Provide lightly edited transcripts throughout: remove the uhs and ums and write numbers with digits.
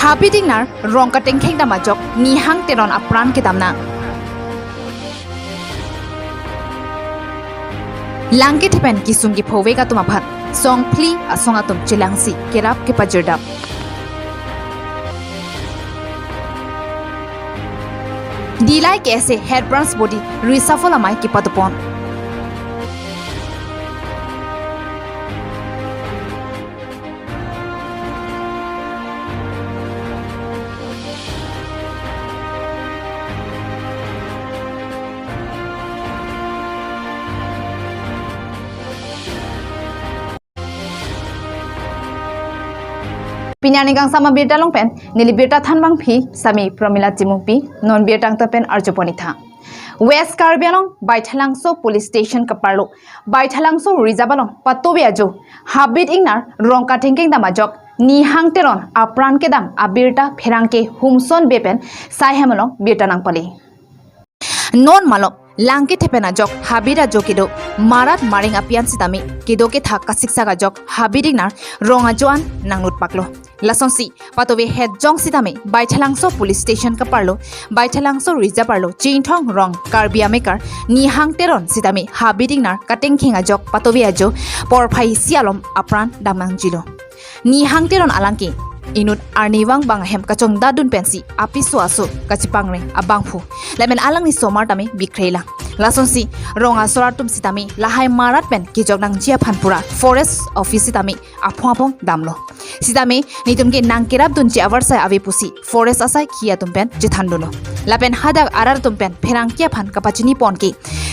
Habidingnar rongkateng khengda majok ni hang teron apran kedamna. Langke tepen kisunggi phowe ka tumaphat song pli asonga tum chilangsi kerap ke pajerdap. Dilai ke ase head branch body reshuffle amai ki patupon. Pinyani gang sama birta longpen nili birta thanbang phi sami pramila chimungpi non birtang topen arjoponi tha West Karbi Anglong Baithalangso Police Station kaparlo Baithalangso Rizabalong patobiajo habit ingnar rongka thinking damajok ni hangteron apran kedam abirta pherangke humson bepen saihamalong birta nangpali non malok langke thepena jok habira jokido marat maring apian sitami kidoke thakka siksaga jok habidingnar ronga joan nangnut paklo lasonsi patobe head jong sitami Baithalangso Police Station kaparlo Baithalangso Riza parlo Chingthong rong Karbia maker ni hangteron sitami habidingnar kateng khinga jok patobe ajo porphai sialom apran damangjilo ni hangteron alangki inut arniwang bang hem kachong dadun pensi api suaso kachipangre abangphu lemen alang ni somar tami bikrela lasonsi ronga soratum sitami lahai marat pen kijok nang jia phanpura forest office sitami aphwapong damlo sitami nitumke nangkerap dun chi awarsa avi pusi forest asai khia tumpen jithanduno lapen hadak arar tumpen pherang kya phan kapachini ponki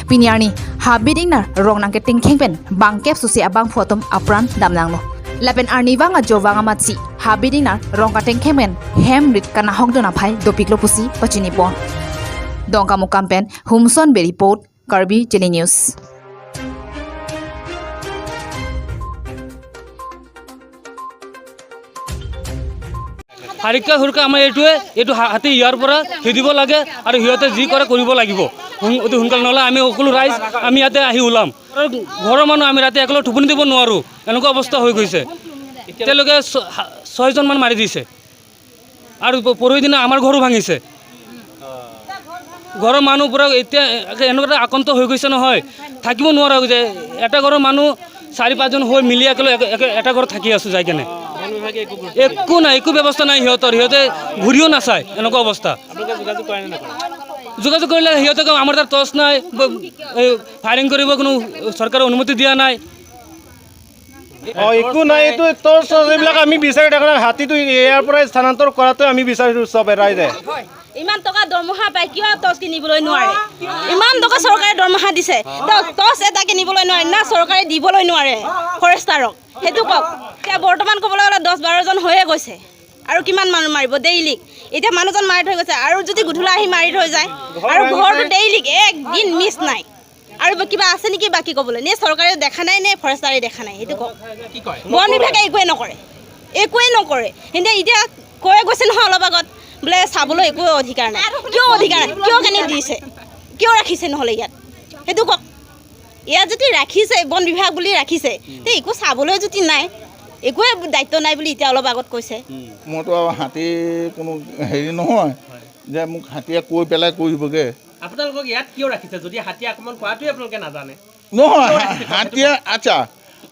piniarni habidingnar rong nangke tingkheng pen bangkep susi abangphu atum apran damlanglo lapen arniwanga jowanga matsi habidingnar rongka tengkhemen hemrit kana hokdona phai dopiklo pusi pachini pon dongka mukampen humson be report Karbi Daily News হাৰিকা হুৰকা আমাৰ এইটো হাতী ইয়াৰ পৰা খেদিব লাগে আৰু সিহঁতে যি কৰে কৰিব লাগিব অতি সোনকালে নহ'লে আমি সকলো ৰাইজ আমি ইয়াতে আহি ওলাম আৰু ঘৰৰ মানুহ আমি ৰাতি একলগ টোপনি দিব নোৱাৰোঁ এনেকুৱা অৱস্থা হৈ গৈছে তেওঁলোকে 6জন মান মাৰি দিছে আৰু পৰহি দিনা আমাৰ ঘৰো ভাঙিছে ঘৰৰ মানুহ পুৰা এতিয়া এনেকুৱা আক্ৰান্ত হৈ গৈছে নহয় থাকিব নোৱাৰা হৈ যে এটা ঘৰৰ মানুহ 4-5জন হৈ মিলি এটা ঘৰত থাকি আছোঁ যাই কেনে একো নাই একো ব্যৱস্থা নাই সিহঁতে ঘূৰিও নাচায় এনেকুৱা অৱস্থা যোগাযোগ কৰিলে সিহঁতে আমাৰ তাত টৰ্চ নাই ফায়াৰিং কৰিব কোনো চৰকাৰে অনুমতি দিয়া নাই একো নাই এইটো টৰ্চ এইবিলাক আমি বিচাৰি থাকোঁ হাতীটো ইয়াৰ পৰাই স্থানান্তৰ কৰাটো আমি বিচাৰিছোঁ চবে ৰাইজে ইমান টকা দৰমহা পায় কিয় টৰ্চ কিনিবলৈ নোৱাৰে ইমান টকা চৰকাৰে দৰমহা দিছে টৰ্চ এটা কিনিবলৈ নোৱাৰে না চৰকাৰে দিবলৈ নোৱাৰে ফৰেষ্টাৰক সেইটো কওক এতিয়া বৰ্তমান ক'বলৈ গ'লে 10-12জন হৈয়ে গৈছে আৰু কিমান মানুহ মাৰিব ডেইলি এতিয়া মানুহজন মাৰি থৈ গৈছে আৰু যদি গধূলা আহি মাৰি থৈ যায় আৰু ঘৰটো ডেইলি একদিন মিছ নাই আৰু কিবা আছে নেকি বাকী ক'বলৈ নে চৰকাৰে দেখা নাই নে ফৰেষ্টাৰে দেখা নাই সেইটো কওক বন বিভাগে একোৱে নকৰে কিন্তু এতিয়া কৈ গৈছে নহয় অলপ আগত বোলে চাবলৈ একো অধিকাৰ নাই কিয় কেনে দিছে কিয় ৰাখিছে নহ'লে ইয়াত সেইটো কওক ইয়াত যদি ৰাখিছে বন বিভাগ বুলি ৰাখিছে তে একো চাবলৈ যদি নাই একোৱে দায়িত্ব নাই বুলি এতিয়া অলপ আগত কৈছে মইতো হাতী কোনো হেৰি নহয় যে মোক হাতীয়ে কৈ পেলাই কৰিবগৈ আপোনালোকক ইয়াত কিয় ৰাখিছে যদি হাতী আক্ৰমণ কৰাটোৱে আপোনালোকে নাজানে নহয় হাতীয়ে আচ্ছা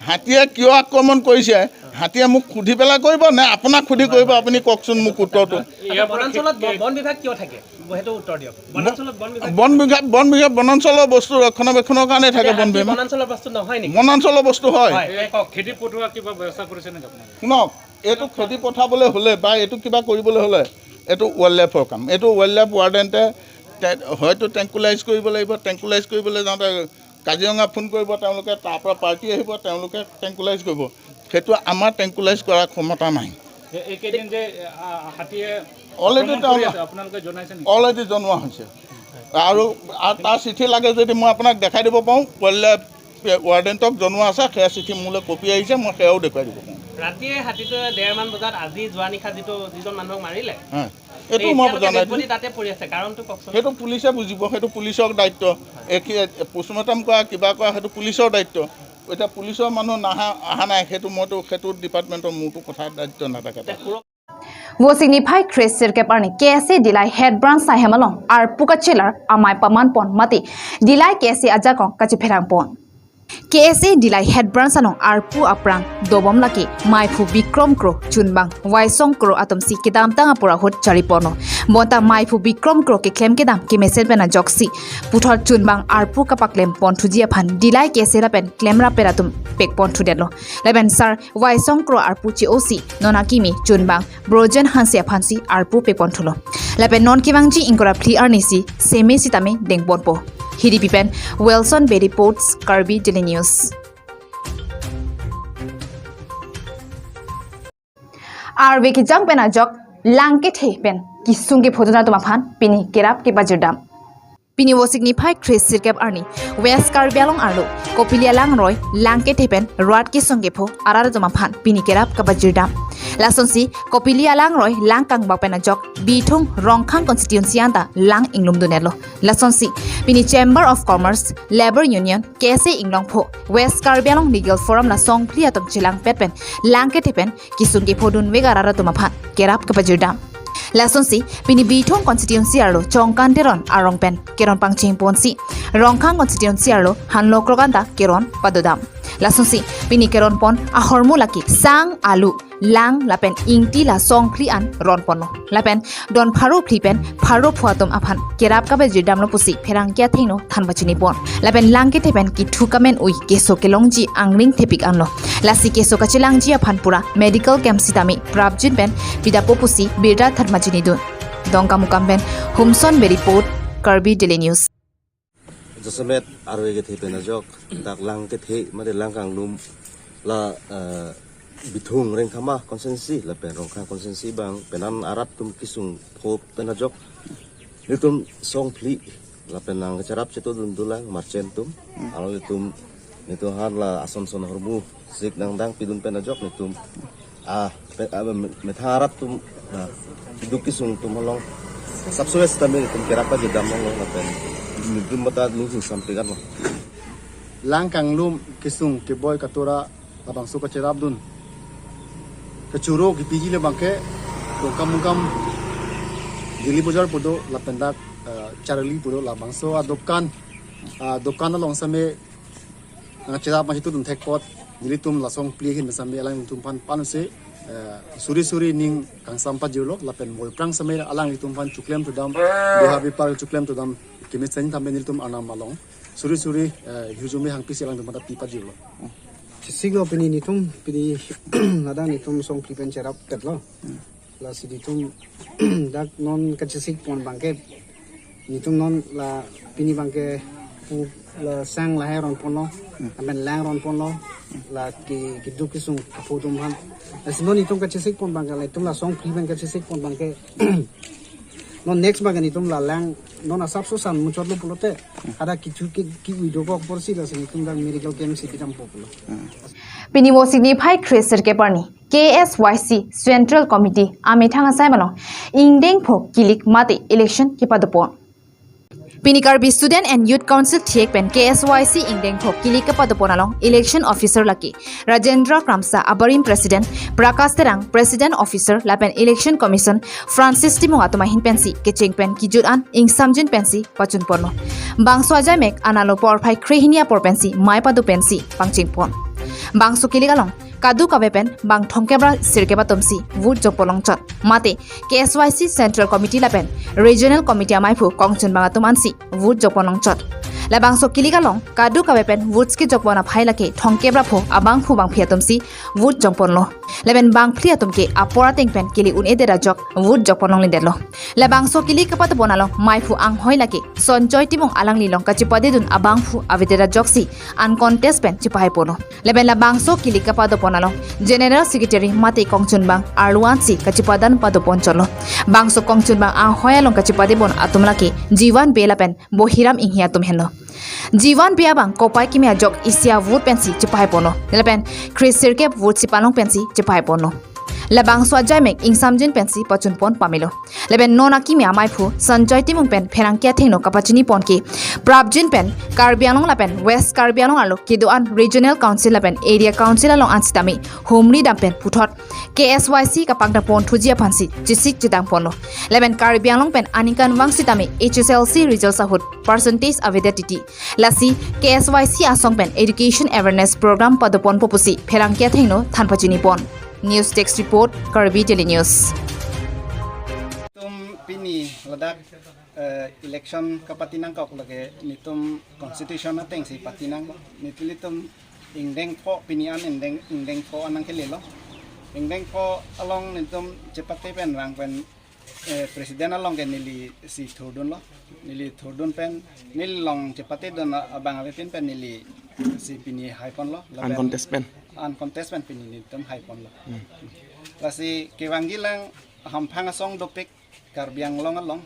হাতীয়ে কিয় আক্ৰমণ কৰিছে হাতীয়ে মোক সুধি পেলাই কৰিব নে আপোনাক সুধি কৰিব আপুনি কওকচোন মোক উত্তৰটো বনাঞ্চলত বন বিভাগ কিয় থাকে সেইটো উত্তৰ দিয়ক বন বিভাগ বনাঞ্চলৰ বস্তু ৰক্ষণাবেক্ষণৰ কাৰণে থাকে বন বিভাগ বনাঞ্চলৰ বস্তু নহয় নেকি বনাঞ্চলৰ বস্তু হয় খেতি পঠোৱা কিবা ব্যৱস্থা কৰিছে নেকি শুনক এইটো খেতি পঠাবলৈ হ'লে বা এইটো কিবা কৰিবলৈ হ'লে এইটো ৱাইল্ড লাইফৰ কাম এইটো ৱাইল্ড লাইফ ৱাৰ্ডেণ্টে হয়তো টেংকুলাইজ কৰিব লাগিব টেংকুলাইজ কৰিবলৈ যাওঁতে কাজিৰঙা ফোন কৰিব তেওঁলোকে তাৰ পৰা পাৰ্টি আহিব তেওঁলোকে টেংকুলাইজ কৰিব সেইটো আমাৰ টেংকুলাইজ কৰাৰ ক্ষমতা নাই অলৰেডি জনোৱা হৈছে আৰু তাৰ চিঠি লাগে যদি মই আপোনাক দেখাই দিব পাৰোঁ ৱাইল্ড লাইফ ৱাৰ্ডেণ্টক জনোৱা আছে সেয়া চিঠি মোলৈ কপি আহিছে মই সেয়াও দেখুৱাই দিব পাৰোঁ ৰাতিয়ে হাতীটো 1:30 বজাত আজি যোৱা নিশা যিজন মানুহক মাৰিলে এইটো মই জনাই দিম তাতে পৰি আছে কাৰণটো কওকচোন সেইটো পুলিচে বুজিব সেইটো পুলিচৰ দায়িত্ব পোষ্টমৰ্টম কৰা কিবা কৰা সেইটো পুলিচৰ দায়িত্ব এটা পুলিচৰ মানুহ অহা নাই সেইটো মইতো সেইটো ডিপাৰ্টমেণ্টৰ মোৰতো কথা দায়িত্ব নাথাকে Wo signify Chris Sirkep arni KSA dilai head branch sahemalong ar puka chiller amai paman pon mati dilai KSA ajakong kachi pherang pon. KSA dilai head branch anong arpu aprang dobom laki maifu Bikrom kro chunbang waisong kro atom si kidam tanga pura hot charipono bonta maifu Bikrom kro ke claim kedam ki message bena joksi puthor chunbang arpu kapak claim pon thujia phan dilai KSA la pen claim ra peratum pek pon thudelo leben sar waisong kro arpu chi osi nonakimi chunbang brojen hansia phansi arpu pe pon thulo leben non kibangji ingora phli arnisi semi sitame dengpon po Hidi Pipen, Wilson Bay Reports, Kirby Daily News. Arve ki jang pena jok langke the pen kisungi phojona tuma phan pini kerap ke bajirdam. Pini wo signify Chris Sirkep arni West Karbi Anglong arlo Kopilia langroi langke the pen rat ki songe pho arar tuma phan pini kerap ka bajirdam. Lasonsi Kopilia langroi langkang bapena jok Bithung Rongkhang constituency anta lang inglum dunelo. Lasonsi Pini Chamber of Commerce, Labor Union, KSA Inglong Pho, West Karbi Anglong Legal Forum na song pli atom chilang petpen, langke tepen, kisungi phodun vegarara tumaphan, kerap kapajirdam. Lasonsi Pini Bithung constituency arlo Chongkanteron arong pen, keron pangching ponsi, Rongkhang constituency arlo Hanlo Kroganta keron padodam. Lasonsi Pini keron pon ahormu laki sang alu lang lapen ingti la song pli an ron pono lapen don pharu pli pen pharu phuatom aphan kerap ka be jirdam no pusi pherang kya theino thanbachini pon lapen lang ke thepen ki thukamen ui keso kelongji angring thepik anlo lasi keso ka chilangji aphan pura medical camp sitami prabjin pen pida popusi birda tharmachini dun dongka mukam pen Humson Bay Report Kirby Daily News Josemet arwege the penajok dak lang ke the made lang kang lum la Bithung Rengkhama konsensi la pen Rongkhang konsensi bang penan Arab tum kisung pho penajok nitum song pli la penang carap cheto dundulang marcentum alo nitum nitu han la asonson hormu sik dang pidun penajok nitum metha Arab tum hidup kisung tum holong subsues tamil nitum kerapa jedam holong la pen nitum mata nusing sampegan lo langkang lum kisung ke boy katura abang suka cerap dun kecuro gipiji le bangke to kamungkam dili bazar podo la pendak charali podo la bangso adokan dokan long same cerap ma itu dun thekot dili tum la song pli hin same alang tum pan se suri ning kang sampa julo la pen boy prang same alang tum pan chuklem to dam de habi par chuklem to dam kimi chen tam benil tum anam malong suri hujumi hang pisi alang tum pada pipa julo Siglo pini nitum pini nada nitum song pripen cerap petlo la siditum dak non kachisik pon bangke nitum non la pini bangke pu la sang la heron pono amen lang ron pono la ki dukisung kaputum han asino nitum kachisik pon bangke la tum la song pripen kachisik pon bangke non next baga nitum la lang non asap so san muchot lo pulote ada kichu ki video ko porsi la nitum da medical camp sitam populo Pini wo signify Chris Sirkep arni KSYC Central Committee ami thanga saimano ingdeng pho kilik mate election kipadopon Pini Kirby Student and Youth Council thiek pen KSYC ingdeng pho kilik kipadopon along election officer laki Rajendra Kramsa Abarim President Prakash Terang President Officer lapen Election Commission Francis Timong atoma hin pensi kecheng pen kijut an ing samjin pensi pachun porno bangso ajamek analo por phai khrehinia por pensi mai padu pensi pangching pon bang sukili galong kadu kabepen bang thongkebra sirkeba tomsi wood jopolong chot mate KSYC Central Committee lapen Regional Committee amaifu kongchun banga tumansi wood jopolong chot la bang sukili galong kadu kabepen woods ki jopona phailake thongkebra pho abang phu bang phiatomsi wood jongponlo leben bang phiatomke apora tengpen kili un edera jok wood jopolong lidelo la bang sukili kapat bonalo maifu ang hoilake sonjoy timong alang lilong kachipade dun abang phu avedera joksi uncontest pen chipai pono leben la bang sukili kapat bonalo General Secretary mate kongchun bang arluansi kachipadan padopon cholo bang so kongchun bang ang hoyalong kachipade bon atumlake jiwan belapen bohiram inghiya tum heno Jiwan biabang kopai kimia jok isia wood pensi chipai pono lepen Chris Sirkep wood sipalong pensi chipai pono labang swajai mek ingsam jin pensi pachun pon pamilo leben nona ki mi amai phu sanjay timung pen pherang kya theno kapachini pon ki prabjin pen Karbi Anglong lapen West Karbi Anglong alo Kidoan Regional Council lapen Area Council along ansitami homri dampen puthot KSYC kapang da pon thujia phansi jisik jitang ponlo leben Karbi Anglong pen anikan wangsitami HSLC result sahut percentage avidity lasi KSYC asong pen education awareness program padopon popusi pherang kya theno thanpachini pon news text report Karbi Daily News tum pini ladak election kapatinang kok lage nitum constitution ateng si patinang nitilitum ingdeng po pinian ingdeng po anang kelelo ingdeng po along nitum cepate pen rang pen presiden along ken nili si thudun lo nili thudun pen nil long cepate don abang pen pen nili si pini haipon lo uncontest pen pini nitum haipon lo lasi kewanggilang hampang asong dopik Karbi Anglong along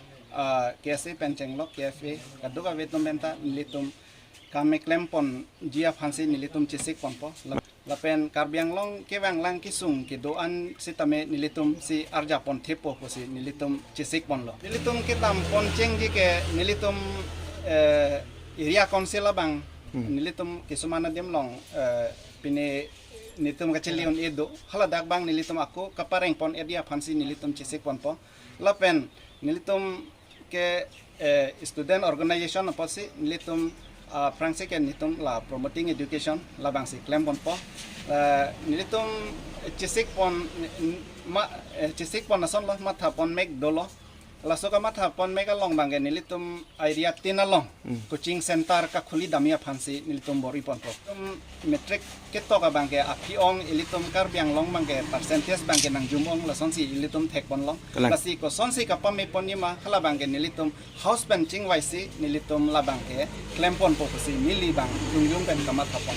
KSA penceng lo KFA kaduka vetum benta nilitum kame klempon jia phansi nilitum cisik pompo lapen Karbi Anglong kewang lang kisung kidoan sitame nilitum si arja pon thepo posi nilitum cisik pon lo nilitum kitam pon ceng ji ke nilitum area council abang nilitum kisumana dem long pine nilitum kaciliun edo haladak bang nilitum aku kapareng pon area phansi nilitum cisik pon po lapen nilitum ke student organization apa sih nilitum Fransik kan nilitum la promoting education la bangsi claim pon po nilitum cisik pon nason lo matha pon meg dolo la soka matha pon meg along bangge nilitum area tinalong coaching center ka khuli damia phansi nilitum bori pon po metric ketok ka bangge apiong nilitum Karbi Anglong bangge percentage bangge nang jumong la sonsi nilitum thek pon long lasi ko sonsi ka pame ponima khala bangge nilitum house benching waisi nilitum la bangge claim pon po si mili bang jungjung ben kamat pon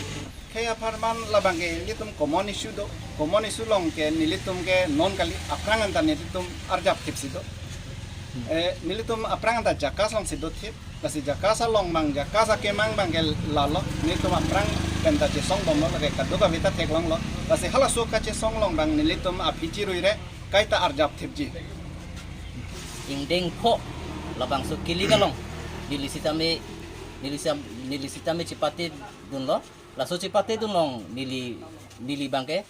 kaya parman la bangge nilitum common issue long ke nilitum ke non kali aprangan ta nilitum arjap tipsido nilitum aprangan ta jakas long sidot hip lasi jakasa long mang jakasa kemang bangel lalo nilitum aprang benta jesong bom lo ke kaduka vita tek long lo lasi hala suka jesong long bang nilitum apici ruire kaita arjap tipji ingdeng po labang so kili kalong nilisitame cipate dun lo laso cipate dun long nili bangke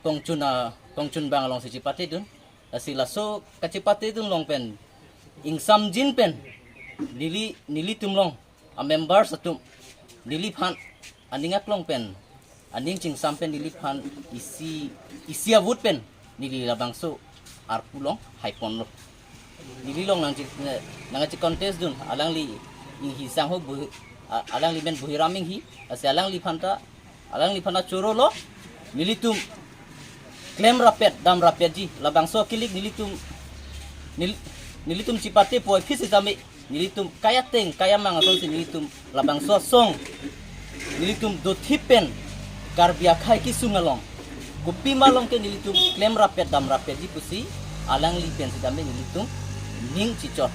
tongchun bang long si cipate dun lasi laso kacipate dun long pen ingsam jin pen nili tumlong a member satum nili phan aningak long pen aning ching sampen nili phan isi avut pen nili labang so arpulong haipon lo nili long nang ci contest dun alang li hi sang ho alang li ben buhiraming hi asi alang li phanta choro lo nilitum claim rapet dam rapet ji labang so kilik nilitum cipate po fisi tame nilitum kaya mang ason si nilitum labang so song nilitum do thipen Karbia khai ki sungalong kupi malong ke nilitum claim rapet dam rapet ji pusi alang li pen si tame nilitum ning cicot